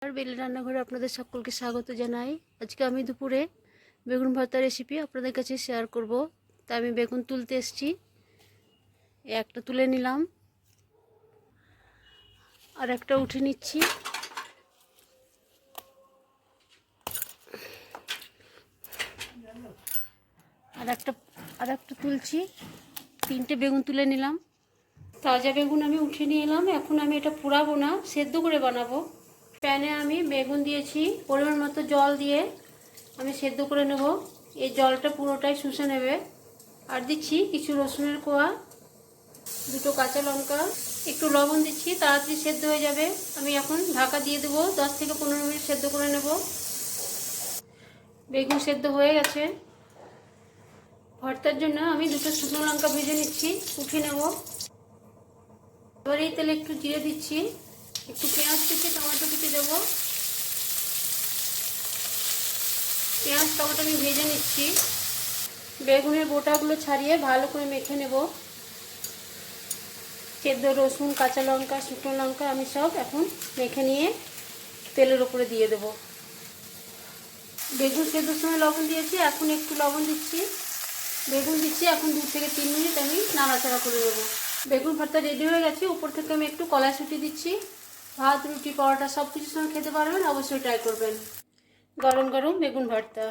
আর বেলি রান্নাঘরে আপনাদের সকলকে স্বাগত জানাই। আজকে আমি দুপুরে বেগুন ভর্তা রেসিপি আপনাদের কাছে শেয়ার করব। তাই আমি বেগুন তুলতে এসেছি, একটা তুলে নিলাম, আর একটা উঠে নিচ্ছি। আর একটা তুলছি, তিনটে বেগুন তুলে নিলাম। তাজা বেগুন আমি উঠে নিয়ে এলাম। এখন আমি এটা পোড়াবো না, সেদ্ধ করে বানাবো। প্যানে আমি বেগুন দিয়েছি, পরিমাণ মতো জল দিয়ে আমি সেদ্ধ করে নেব। এই জলটা পুরোটাই শুষে নেবে। আর দিচ্ছি কিছু রসুনের কোয়া, দুটো কাঁচা লঙ্কা, একটু লবণ দিচ্ছি, তাড়াতাড়ি সেদ্ধ হয়ে যাবে। আমি এখন ঢাকা দিয়ে দেবো, 10 থেকে 15 মিনিট সেদ্ধ করে নেব। বেগুন সেদ্ধ হয়ে গেছে। ভর্তার জন্য আমি দুটো শুকনো লঙ্কা ভেজে নিচ্ছি, উঠিয়ে নেব। এবার এই তেলে একটু জিরে দিচ্ছি, একটু পেঁয়াজ কুচি, টমেটো কুচি দেবো। পেঁয়াজ টমেটো আমি ভেজে নিচ্ছি। বেগুনের বোটাগুলো ছাড়িয়ে ভালো করে মেখে নেব। সেদ্ধ রসুন, কাঁচা লঙ্কা, শুকনো লঙ্কা আমি সব এখন মেখে নিয়ে তেলের উপরে দিয়ে দেব। বেগুন সেদ্ধর সময় লবণ দিয়েছি, এখন একটু লবণ দিচ্ছি। বেগুন দিচ্ছি, এখন 2 থেকে 3 মিনিট আমি নাড়াচাড়া করে নেব। বেগুন ভর্তা রেডি হয়ে গেছে। উপর থেকে আমি একটু কড়াইশুঁটি দিচ্ছি। ভাত, রুটি, পরোটা সব কিছুর সঙ্গে খেতে পারবেন, অবশ্যই ট্রাই করবেন। গরম গরম বেগুন ভর্তা।